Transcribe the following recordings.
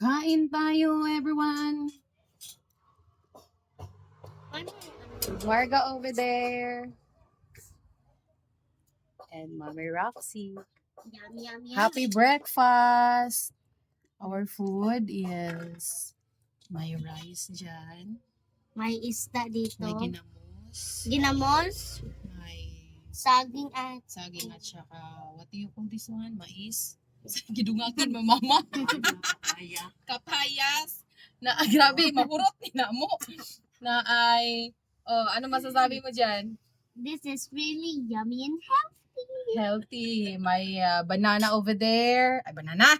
Kain tayo, everyone. Marga over there. And Mommy Roxy. Yum, yum, yum. Happy breakfast. Our food is may rice dyan. May isda dito. May ginamos. Ginamos, May saging at saging at saka, what do you call this one? Mais? Gidungakan mo, mama. Kapayas. Na, grabe, mahurot ni Namo. Na ay, ano masasabi mo dyan? this is really yummy and Healthy. May banana over there. Ay, banana.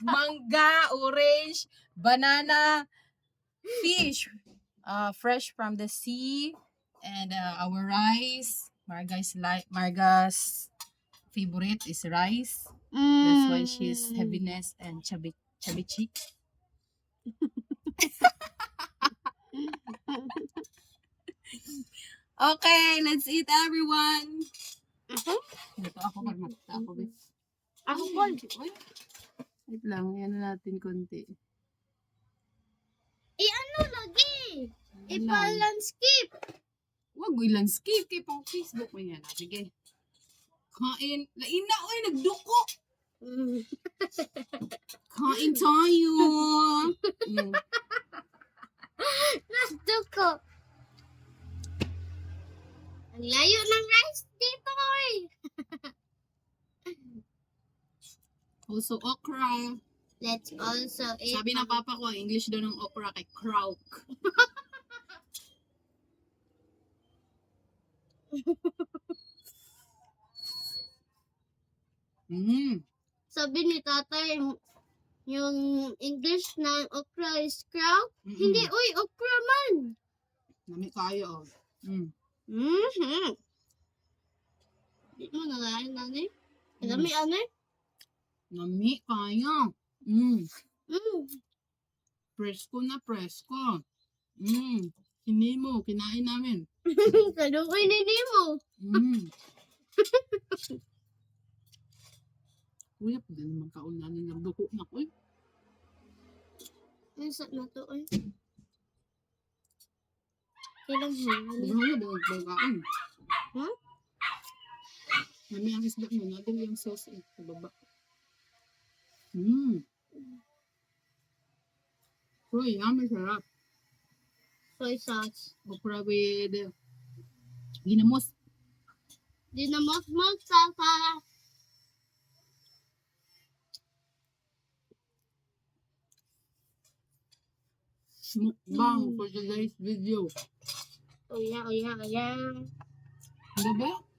Mangga, orange, banana, fish. Fresh from the sea. And our rice. Marga's favorite is rice. That's why she's heaviness and chubby cheek. Okay, let's eat everyone. Ito ako karmata ako. Ako po. Wait lang, yan na natin konti. Ano lagi? Lang. Ipa-landscape. Wag mo landscape kay pang Facebook mo yan. Sige. Kain. Laina, oy, nagduko. Kain tayo. Gusto ko. Ang layo ng rice dito eh. Also okra. Let's also eat. Sabi ng papa ko, English daw ng okra kay krauk. Sabi ni tatay, yung English ng okra is kraut. Hindi, uy, okra man. Nami kayo. Di mo nalain nanay? Dami anay? Nami kayo. Presko na presko. Kini mo, kinain namin. Kadukoy ni mo. Uy, pwede naman kaunanin ng duko na ko. Ano sa na to eh? Kailang hangin. Bahala ba magbagaan? Huh? Nami ang isda mo, natin yung sauce sa baba. Uy, yummy, sarap. Soy sauce. Okra with ginamos. Dinamot-mot sa Mukbang for today's video. Oya. Ano ba?